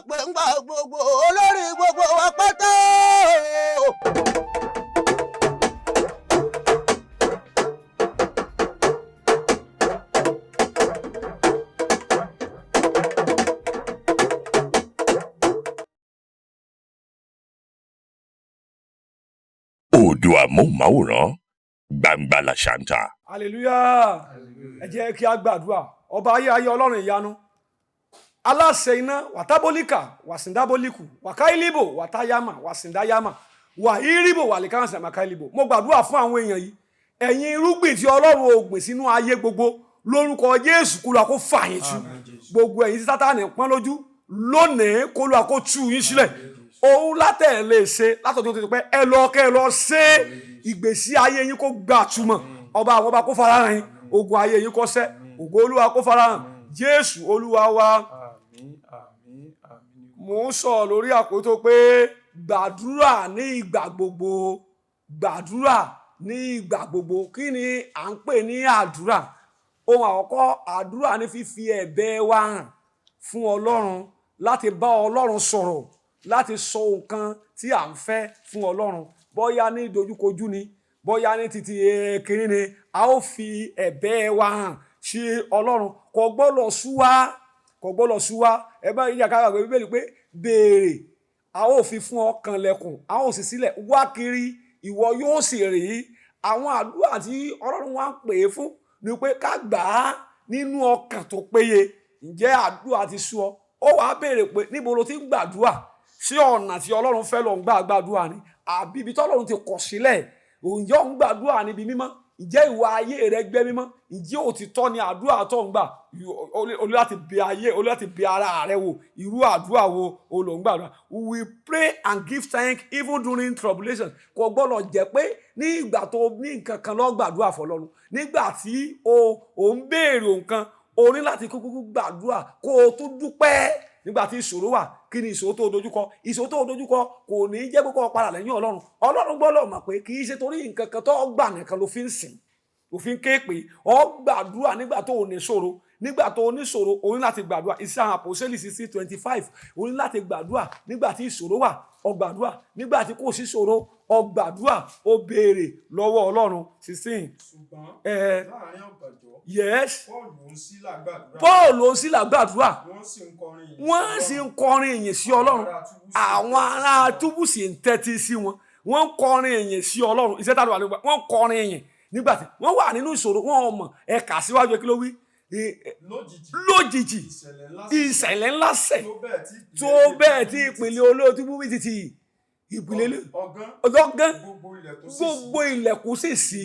pé ń gbà gbogbo olórí gbogbo wa pátá. Odò amóhùnmáwòrán Gbangba Làṣàntà. hallelujah. Ẹ jẹ́ kí a gbàdúrà. Ọba ayé Ọlọ́run ìyanu, aláṣẹ iná wàtábólíkà wàsíndàbólíkù wàkáìlíbò wàtáyàmà wàsíndàyàmà wàhíríbò wàlíkànsà màkáìlíbò. Mo gbàdúrà fún àwọn èèyàn yìí, ẹ̀yin irúgbìn tí Ọlọ́run ò gbìn sínú ayé gbogbo, lórúkọ Jésù kólúwa kó fà yín tú. Gbogbo ẹ̀yin tí Sátánì pọ́n lójú lónìí kólúwa kó tú yín sílẹ̀. Ohun látẹ̀ lè ṣe látọ̀dún tó ti pẹ́, ẹ lọ ṣe ìgbésí ayé yín kó gbà túmọ̀. Ọba àwọn ọba kó farahàn yín, ogun ayé yín kó ṣẹ́, ògo Olúwa kó farahàn. Jésù Olúwa wa. Mo ń sọ lórí àkótó pé gbàdúrà ní ìgbà gbogbo. Gbàdúrà ní ìgbà gbogbo. Kí ni à ń pè ní àdúrà? Ohun àkọ́kọ́, àdúrà ní fífi ẹ̀bẹ̀ wa hàn fún Ọlọ́run, láti bá Ọlọ́run sọ̀rọ̀, láti sọ nǹkan tí à ń fẹ́ fún Ọlọ́run. Bóyá ní ìdojúkojú ni, bóyá ní títí kiri ni, a ó fi ẹ̀bẹ̀ wa hàn sí Ọlọ́run. Kò gbọ́dọ̀ sú wa, kò gbọ́dọ̀ sú wa. Ẹ bá yíyá ká gbàgbé Bíbélì pé béèrè, a ó fi fún ọ, kànlẹ̀kùn, a ó sì sílẹ̀, wá kiri, ìwọ yóò sì rí. Àwọn àdúrà tí Ọlọ́run wá ń pè é fún ni pé ká gbà á nínú ọkàn tó péye. Ǹjẹ́ àdúrà ti sú ọ? Ó wàá béèrè pé níbo lo ti ń gbàdúrà? Sí ọ̀nà tí Ọlọ́run fẹ́ lọ ń gbàdúrà ni, àbí ibi tí Ọlọ́run ti kọ̀ sílẹ̀? Ǹjẹ́ ò ń gbàdúrà níbi mímọ́? Ǹjẹ́ ìwà ayé rẹ gbé mímọ́? Ǹjẹ́ òtítọ́ ni àdúrà tó ń gbà? O láti bi ayé, o láti bi ara rẹ wò, irú àdúrà wo o lò ń gbàdúrà. We pray and give thanks even during tribulation. Kò gbọ́dọ̀ jẹ́ pé ní ìgbà tó ní nǹkan kan lọ gbàdúrà fọ́lọ́run. Nígbà tí o ń béèrè nǹkan, o ní láti kúkú gbàdúrà kó o tún dúpẹ́. Nígbà tí ìṣòro wà, kí ni ìṣòro tó dojúkọ? Ìṣòro tó dojúkọ kò ní jẹ́ kó padà lẹ́yìn Ọlọ́run. Ọlọ́run gbọ́dọ̀ mọ̀ pé kì í ṣe torí nǹkan kan tó gbà nìkan ló fi ń sìn, ló fi ń ké pé ọ gbàdúrà nígbà tó o ní ṣòro. Nígbà tó o ní ṣòro, o ní láti gbàdúrà. Iṣẹ́ àwọn Àpọ́sítélì 16:25, o ní láti gbàdúrà. Nígbà tí ìṣòro wà, ọ gbàdúrà. Nígbà tí kò sí ṣòro, ọ gbàdúrà. O béèrè lọ́wọ́ Ọlọ́run. 16. Ṣùgbọ́n láàrin ọ̀gànjọ́, yes, Paul ń sílà gbàdúrà. wọ́n sì ń kọrin ìyìn sí Ọlọ́run. Àwọn ará túbú sì ń tẹ́tí sí wọn. Wọ́n ń kọrin ìyìn sí Ọlọ́run. Iṣẹ́ tàbí wọ́n ń kọrin ìyìn. Nígbà tí wọ́n wà nínú ìṣòro, wọ́n mọ̀ ẹ̀ka síwájú kí ló wí? Lójijì ìṣẹ̀lẹ̀ ńlá ṣẹ̀ tó bẹ́ẹ̀ tí ìpínlẹ̀ olóòtú búbí títí ìpínlẹ̀ ọgán gbogbo ilẹ̀kùn sì sí,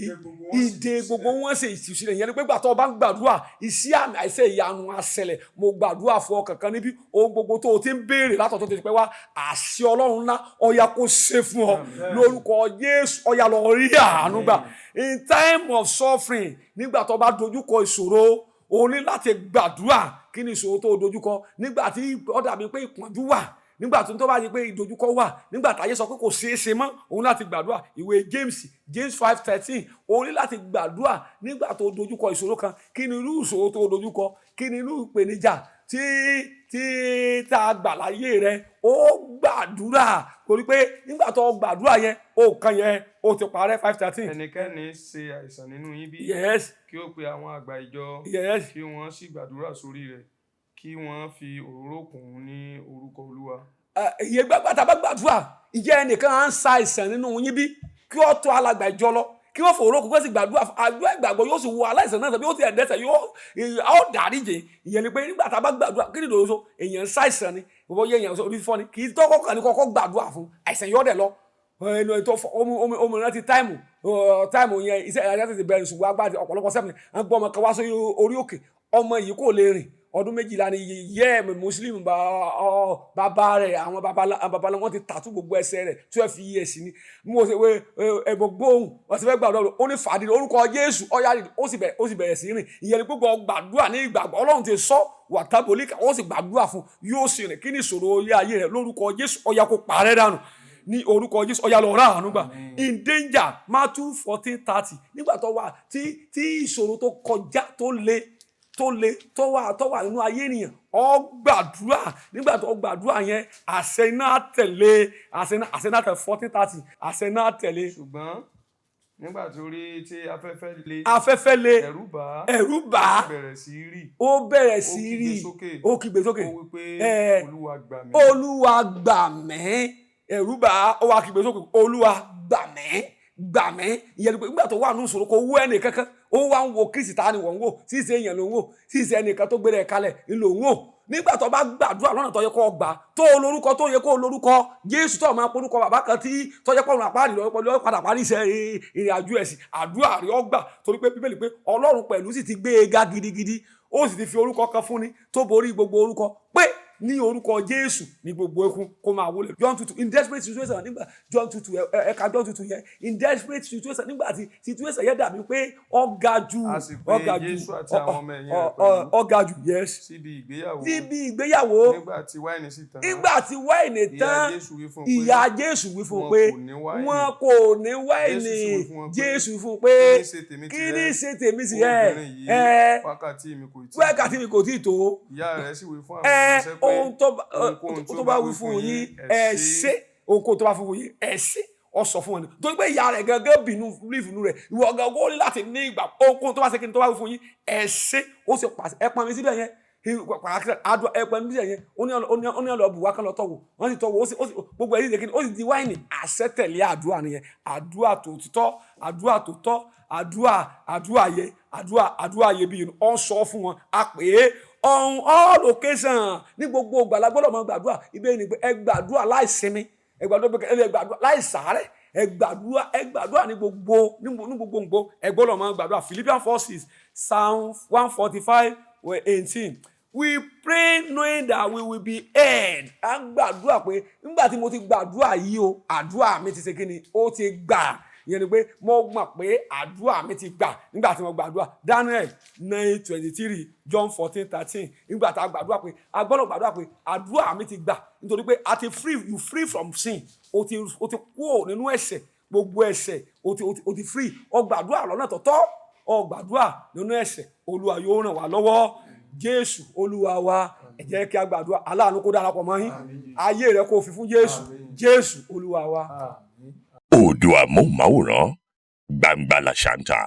ìdè gbogbo wọn sì ìtúsílẹ̀. Ìyẹn ni pé gbàtọ́ bá ń gbàdúrà, iṣẹ́ àmì àìṣe ìyanu àṣẹlẹ̀. Mo gbàdúrà fún ọ kankan níbí, ohun gbogbo tó o ti ń béèrè látọ̀tọ̀ tó ti pẹ́ wá, àṣẹ Ọlọ́run ńlá ọ̀yà kó ṣe fún ọ lórúkọ Jésù. Ọ̀yà lọ rí àánú gbà. In time of suffering, nígbà tó bá dojúkọ ìṣòro, o ní láti gbàdúrà. Kí ni ìṣòro tó o dojúkọ? Nígbà tí ó dàbí pé ìpọ́njú wà, nígbà tó bá di pé ìdojúkọ wà, nígbà táyé sọ pé kò ṣeé ṣe mọ́, òun láti gbàdúrà. Ìwé James 5:13, òun ní láti gbàdúrà nígbà tó dojúkọ ìṣòro kan. Kí ni irú ìṣòro tó dojúkọ? Kí ni irú ìpèníjà tí tá a gbà láyé rẹ? Ó gbàdúrà. Kò rí pé nígbà tó gbàdúrà yẹn, ó kan yẹn ó ti parẹ́. 5:13. Ẹnikẹ́ni ṣe àìsàn nínú yín bí? Yes. Kí ó pe àwọn àgbà ìjọ. Yes. Kí wọ́n sì gbàdúrà sórí rẹ̀, kí wọ́n fi òróró kùn ún ní orúkọ Olúwa. Ìyẹn gbàgbà bá gbàdúrà, ìjẹ́ ẹnìkan à ń sa àìsàn nínú yín bí? Kí ó tó alàgbà ìjọ lọ, kí wọ́n fòró kó sì gbàdúrà. Àdúrà ìgbàgbọ́ yóò sì wo aláìsàn náà tàbí ó ti ẹ̀dẹ́sẹ̀ yóò dáríjì. Ìyẹn ni pé nígbà tá a bá gbàdúrà, kí ni ìdòwò so? Èèyàn ń ṣàìsàn ni, bọ́bọ́ yẹ èèyàn orí fífọ́ ni, kì í tọ́kọ́ kàn ní kọ́kọ́ gbàdúrà fún àìsàn yóò dẹ̀ lọ. Ẹnu ètò òmìnira ti táìmù yẹn iṣẹ́ ìrìnàjò ti bẹ̀rẹ̀, ṣùgbọ́n agbára ọ̀pọ̀lọpọ̀ sẹ́mi à ń gbọ́ ọmọ kan wá sórí orí òkè. Ọmọ yìí kò lè rìn. Ọdún 12 ni yẹ́ Muslim bàbá rẹ̀, àwọn bàbá wọn ti tàtú gbogbo ẹsẹ̀ rẹ̀ 12 years ni. Mo ṣe wé ẹ̀bọ̀gbọ́ ohun wọ́n ti fẹ́ gbàdúrà, ó ní fàdí orúkọ Jésù ọ̀yá ó sì bẹ̀rẹ̀ sí rìn. Ìyẹn ni gbogbo gbàdúrà ní ìgbàgbọ́. Ọlọ́run ti sọ wàtábólíkà, ó sì gbàdúrà fún yóò sì rìn. Kí ni ìṣòro ilé ayé rẹ̀? Lórúkọ Jésù ọ̀yá kó parẹ́ dànù. Ní orúkọ Jésù ọ̀yá lọ rà àánú gbà. In danger, Matthew 14:30. Nígbà tó wà tí ìṣòro tó kọjá tó wà nínú ayé ènìyàn, gbàdúrà nígbà tó gbàdúrà yẹn àṣẹ iná tẹ̀lé àṣẹ iná tẹ̀lé 14:30 àṣẹ iná tẹ̀lé. ṣùgbọ́n nígbà tó rí tí afẹ́fẹ́ lé ẹ̀rù bà ó bẹ̀rẹ̀ sí rí ó kígbe sókè ó wí pé Olúwa gbà mí ẹ̀rù bà ó wá kígbe sókè Olúwa gbà mí ìyẹn pé nígbà tó wà ní ìṣòro kò wú ẹnì kankan ó wá ń wo Kristi ta ni wọ́n ń wò síse èèyàn ló ń wò síse ẹnìkan tó gbé rẹ̀ kalẹ̀ ló ń wò nígbà tó bá gbàdúrà lọ́nà tó yẹ kó gbà tó lórúkọ tó yẹ kó lórúkọ Jésù tó máa porúkọ bàbá kan tí tó yẹ kó ọ̀run àpáàdì lọ́wọ́ padà parí iṣẹ́ ìrìn àjò ẹ̀sìn àdúrà rẹ̀ ọgbà torí pé Bíbélì pé Ọlọ́run pẹ̀lú sì ti gbé e ga gidigidi ó sì ti fi orúkọ kan fúnni tó borí gbogbo orúkọ pé ní orúkọ Jésù ní gbogbo ekun kó máa wọlé. John 2:2 in desperate situation nígbà John 2:2 ẹ̀ka John 2:2 yẹn in desperate situation nígbà tí situation yẹn dàbí pé ọ̀gá ju Jésù àti àwọn ọmọ ẹ̀yìn rẹ̀ pẹ̀lú ọ̀gá ju yes síbi ìgbéyàwó nígbà tí wáìnì tán ìyá Jésù wí fún pé wọn kò ní wáìnì Jésù fún pé kí ní ṣe tèmi sí ẹ wákàtí mi kò tí ì tó ìyá rẹ̀ sì wí fún àwọn ọmọ ohun tó bá wí fún yín ẹ ṣe ohun tó bá fún yín ẹ ṣe ọ sọ fún wọn ni torí pé ìyá rẹ̀ gangan bínú lífùnú rẹ̀ ìwọ gangan ó ní láti ní ìgbà ohun tó bá ṣe kí ni tó bá wí fún yín ẹ ṣe ó sì pàṣẹ ẹ pọn mi síbẹ̀ yẹn ẹ pọn mi síbẹ̀ yẹn ó ní ọlọ bùwá kan lọ tọwọ wọn sì tọwọ ó sì gbogbo ẹ̀yìn ìdèkìní ó sì di wáìnì àṣẹ tẹ̀lé àdúrà nìyẹn àdúrà tó tọ́ àdúrà yẹ bí ọ sọ fún wọn a pè é on all occasion ní gbogbo ìgbà la gbọ́dọ̀ máa gbàdúrà ibẹ̀ ni pé ẹ gbàdúrà láìsinmi ẹ gbàdúrà láìsàárẹ̀ ẹ gbàdúrà ní gbogbo ẹ gbọ́dọ̀ máa gbàdúrà. Philippians 4:6 Psalm 145:18 we pray knowing that we will be heard. a gbàdúrà pé nígbà tí mo ti gbàdúrà yìí o àdúrà mi ti ṣe kí ni ó ti gbà ìyẹn ni pé mo mọ̀ pé àdúrà mi ti gbà nígbà tí mo gbàdúrà. Daniel 9:23 John 14:13 nígbà tá a gbàdúrà pé a gbọ́dọ̀ gbàdúrà pé àdúrà mi ti gbà nítorí pé a ti you free from sin o ti kúrò nínú ẹ̀ṣẹ̀ gbogbo ẹ̀ṣẹ̀ o ti free o gbàdúrà lọ́nà tọ̀tọ̀ o gbàdúrà nínú ẹ̀ṣẹ̀ Olúwa yóò ràn wá lọ́wọ́ Jésù Olúwa wa ẹ jẹ́ kí a gbàdúrà aláàánú kó darapọ̀ mọ́ yín ayé rẹ kó fi fún Jésù Olúwa wa. Oòduà Móhùnmáwòrán Gbangba Làṣàntà.